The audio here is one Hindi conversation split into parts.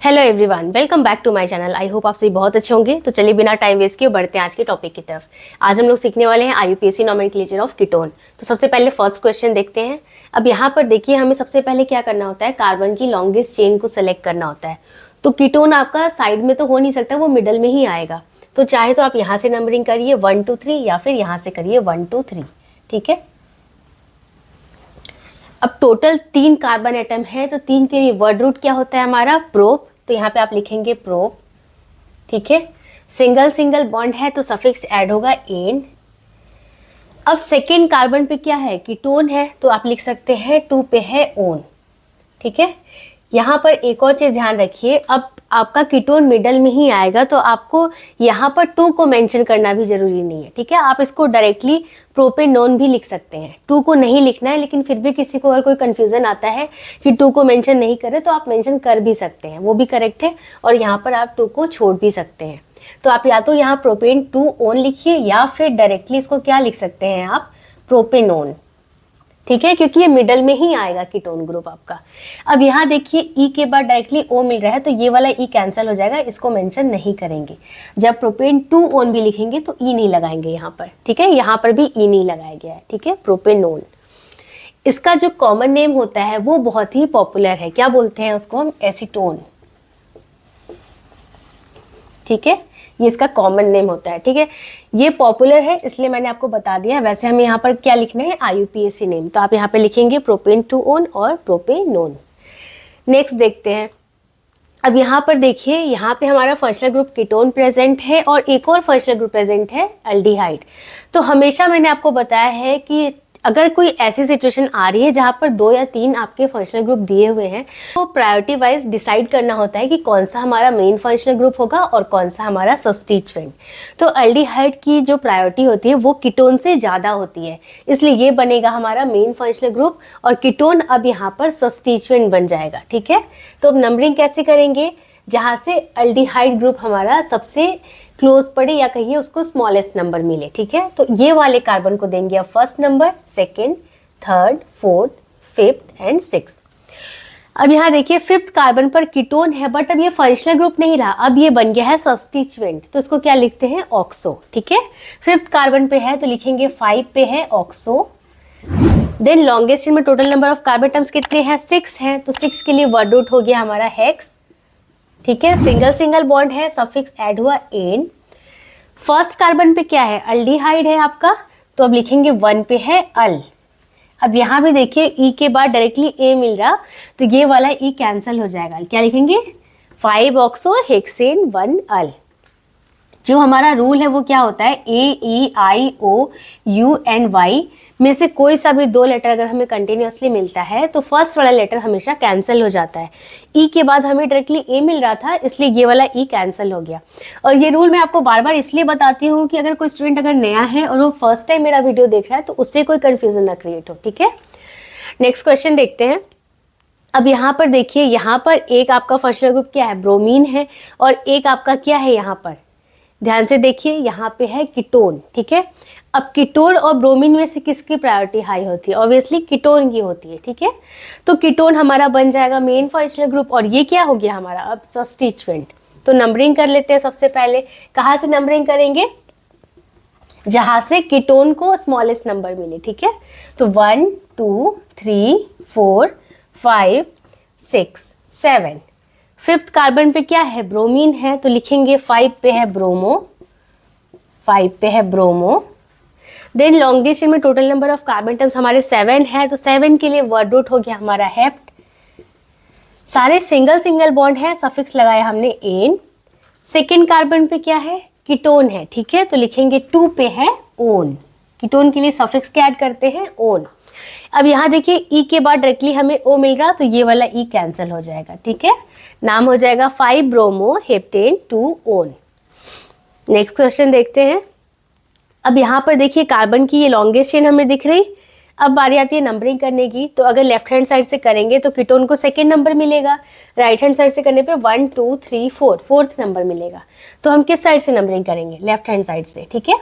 Hello everyone, welcome back to my channel. I hope आप सभी बहुत अच्छे होंगे। तो चलिए बिना टाइम वेस्ट किए बढ़ते हैं आज के टॉपिक की तरफ। आज हम लोग सीखने वाले हैं IUPAC नोमेनक्लेचर ऑफ कीटोन। तो सबसे पहले फर्स्ट क्वेश्चन देखते हैं। अब यहाँ पर देखिए, हमें सबसे पहले क्या करना होता है, कार्बन की लॉन्गेस्ट चेन को सेलेक्ट करना होता है। तो कीटोन आपका साइड में तो हो नहीं सकता, वो मिडल में ही आएगा। तो चाहे तो आप यहाँ से नंबरिंग करिए 1 2 3 या फिर यहाँ से करिए 1 2 3। ठीक है। अब टोटल 3 कार्बन एटम है, तो 3 के लिए वर्ड रूट क्या होता है हमारा, प्रोप। तो यहाँ पे आप लिखेंगे प्रोप। ठीक है। सिंगल सिंगल बॉन्ड है तो सफिक्स ऐड होगा एन। अब सेकेंड कार्बन पे क्या है, कीटोन है, तो आप लिख सकते हैं 2 पे है ओन। ठीक है। यहाँ पर एक और चीज ध्यान रखिए, अब आपका कीटोन मिडल में ही आएगा, तो आपको यहाँ पर 2 को मेंशन करना भी जरूरी नहीं है। ठीक है। आप इसको डायरेक्टली प्रोपेनोन भी लिख सकते हैं, 2 को नहीं लिखना है। लेकिन फिर भी किसी को अगर कोई कंफ्यूजन आता है कि 2 को मेंशन नहीं करे, तो आप मेंशन कर भी सकते हैं, वो भी करेक्ट है। और यहाँ पर आप 2 को छोड़ भी सकते हैं। तो आप या तो यहाँ प्रोपेन 2 ओन लिखिए, या फिर डायरेक्टली इसको क्या लिख सकते हैं आप, प्रोपेनोन। ठीक है, क्योंकि ये मिडल में ही आएगा कीटोन ग्रुप आपका। अब यहाँ देखिए ई के बाद डायरेक्टली ओ मिल रहा है, तो ये वाला ई कैंसिल हो जाएगा, इसको मेंशन नहीं करेंगे। जब प्रोपेन 2 ओन भी लिखेंगे तो ई नहीं लगाएंगे यहाँ पर। ठीक है। यहाँ पर भी ई नहीं लगाया गया है। ठीक है, प्रोपेनोन। इसका जो कॉमन नेम होता है वो बहुत ही पॉपुलर है, क्या बोलते हैं उसको हम, एसीटोन। ठीक है, ये इसका कॉमन नेम होता है। ठीक है, ये पॉपुलर है इसलिए मैंने आपको बता दिया। वैसे हमें यहाँ पर क्या लिखना है, IUPAC नेम। तो आप यहाँ पे लिखेंगे प्रोपेन 2 ओन और प्रोपेनोन। नेक्स्ट देखते हैं। अब यहाँ पर देखिए, यहाँ पे हमारा फंक्शनल ग्रुप कीटोन प्रेजेंट है और एक और फंक्शनल ग्रुप प्रेजेंट है, एल्डिहाइड। तो हमेशा मैंने आपको बताया है कि अगर कोई ऐसी सिचुएशन आ रही है जहाँ पर 2 या 3 आपके फंक्शनल ग्रुप दिए हुए हैं, तो प्रायोरिटी वाइज डिसाइड करना होता है कि कौन सा हमारा मेन फंक्शनल ग्रुप होगा और कौन सा हमारा सब्स्टिट्यूएंट। तो एल्डिहाइड की जो प्रायोरिटी होती है वो कीटोन से ज़्यादा होती है, इसलिए ये बनेगा हमारा मेन फंक्शनल ग्रुप और कीटोन अब यहाँ पर सब्स्टिट्यूएंट बन जाएगा। ठीक है। तो अब नंबरिंग कैसे करेंगे, जहाँ से एल्डिहाइड ग्रुप हमारा सबसे क्लोज पड़े या कहिए उसको स्मॉलेस्ट नंबर मिले। ठीक है। तो ये वाले कार्बन को देंगे अब first number, second, third, fourth, fifth and six. अब यहाँ देखिए, फिफ्थ कार्बन पर कीटोन है, बट अब ये फंक्शनल ग्रुप नहीं रहा, अब ये बन गया है सब्स्टिट्यूएंट। तो इसको क्या लिखते हैं, ऑक्सो। ठीक है। फिफ्थ कार्बन पे है तो लिखेंगे 5 पे है ऑक्सो। देन लॉन्गेस्ट में total number of carbon atoms कितने हैं, 6 हैं, तो 6 के लिए वर्ड रूट हो गया हमारा हेक्स। ठीक है। सिंगल सिंगल बॉन्ड है, सफिक्स ऐड हुआ एन। फर्स्ट कार्बन पे क्या है, अल्डिहाइड है आपका, तो अब लिखेंगे 1 पे है अल। अब यहाँ भी देखिए ई के बाद डायरेक्टली ए मिल रहा, तो ये वाला ई कैंसिल हो जाएगा। क्या लिखेंगे, 5 ऑक्सो हेक्सेन 1 अल। जो हमारा रूल है वो क्या होता है, AEIOUNY में से कोई सा भी 2 लेटर अगर हमें कंटिन्यूअसली मिलता है तो फर्स्ट वाला लेटर हमेशा कैंसिल हो जाता है। ई के बाद हमें डायरेक्टली ए मिल रहा था, इसलिए ये वाला ई कैंसिल हो गया। और ये रूल मैं आपको बार बार इसलिए बताती हूँ कि अगर कोई स्टूडेंट अगर नया है और वो फर्स्ट टाइम मेरा वीडियो देख रहा है तो उससे कोई कंफ्यूजन ना क्रिएट हो। ठीक है। नेक्स्ट क्वेश्चन देखते हैं। अब यहाँ पर देखिए, यहाँ पर एक आपका फंक्शनल ग्रुप क्या है, ब्रोमीन है, और एक आपका क्या है, यहाँ पर ध्यान से देखिए, यहाँ पे है कीटोन। ठीक है। अब कीटोन और ब्रोमीन में से किसकी प्रायोरिटी हाई होती है, ऑब्वियसली कीटोन की होती है। ठीक है। तो कीटोन हमारा बन जाएगा मेन फंक्शनल ग्रुप और ये क्या हो गया हमारा अब सब्स्टिट्यूएंट। तो नंबरिंग कर लेते हैं। सबसे पहले कहाँ से नंबरिंग करेंगे, जहां से कीटोन को स्मॉलेस्ट नंबर मिले। ठीक है। तो 1 2 3 4 5 6 7। फिफ्थ कार्बन पे क्या है, ब्रोमीन है, तो लिखेंगे 5 पे है ब्रोमो, 5 पे है ब्रोमो। देन लॉन्गेस्ट में total number of carbon atoms हमारे 7 है, तो 7 के लिए वर्ड रूट हो गया हमारा हेप्ट। सारे सिंगल सिंगल बॉन्ड है, सफिक्स लगाया हमने एन। सेकेंड कार्बन पे क्या है, कीटोन है। ठीक है। तो लिखेंगे 2 पे है ओन। कीटोन के लिए सफिक्स क्या ऐड करते हैं, ओन। अब यहाँ देखिए ई के बाद डायरेक्टली हमें ओ मिल रहा, तो ये वाला ई कैंसिल हो जाएगा। ठीक है। नाम हो जाएगा 5 bromo heptane 2 own. Next question देखते हैं। अब यहाँ पर देखिए कार्बन की ये लॉन्गेस्ट चेन हमें दिख रही। अब बारी आती है नंबरिंग करने की। तो अगर लेफ्ट हैंड साइड से करेंगे तो कीटोन को सेकेंड नंबर मिलेगा, राइट हैंड साइड से करने पे 1 2 3 4 फोर्थ नंबर मिलेगा। तो हम किस साइड से नंबरिंग करेंगे, लेफ्ट हैंड साइड से। ठीक है।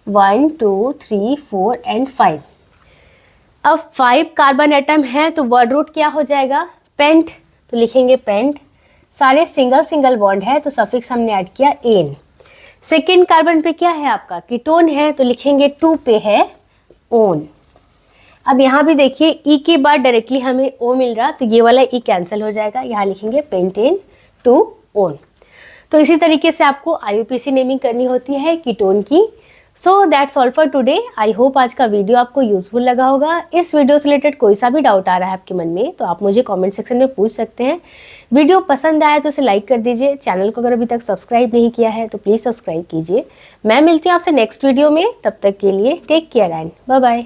1 2 3 4 एंड 5। अब 5 कार्बन एटम है तो वर्ड रूट क्या हो जाएगा, पेंट, तो लिखेंगे पेंट। सारे सिंगल सिंगल बॉन्ड है तो सफिक्स हमने ऐड किया एन। सेकेंड कार्बन पे क्या है आपका, कीटोन है, तो लिखेंगे 2 पे है ओन। अब यहाँ भी देखिए ई के बाद डायरेक्टली हमें ओ मिल रहा, तो ये वाला ई कैंसिल हो जाएगा, यहाँ लिखेंगे पेंटेन 2 ओन। तो इसी तरीके से आपको IUPAC नेमिंग करनी होती है कीटोन की। So that's all for today. I hope आज का वीडियो आपको यूजफुल लगा होगा। इस वीडियो से रिलेटेड कोई सा भी डाउट आ रहा है आपके मन में तो आप मुझे कमेंट सेक्शन में पूछ सकते हैं। वीडियो पसंद आया तो इसे लाइक कर दीजिए। चैनल को अगर अभी तक सब्सक्राइब नहीं किया है तो प्लीज़ सब्सक्राइब कीजिए। मैं मिलती हूँ आपसे नेक्स्ट वीडियो में, तब तक के लिए take care and bye bye.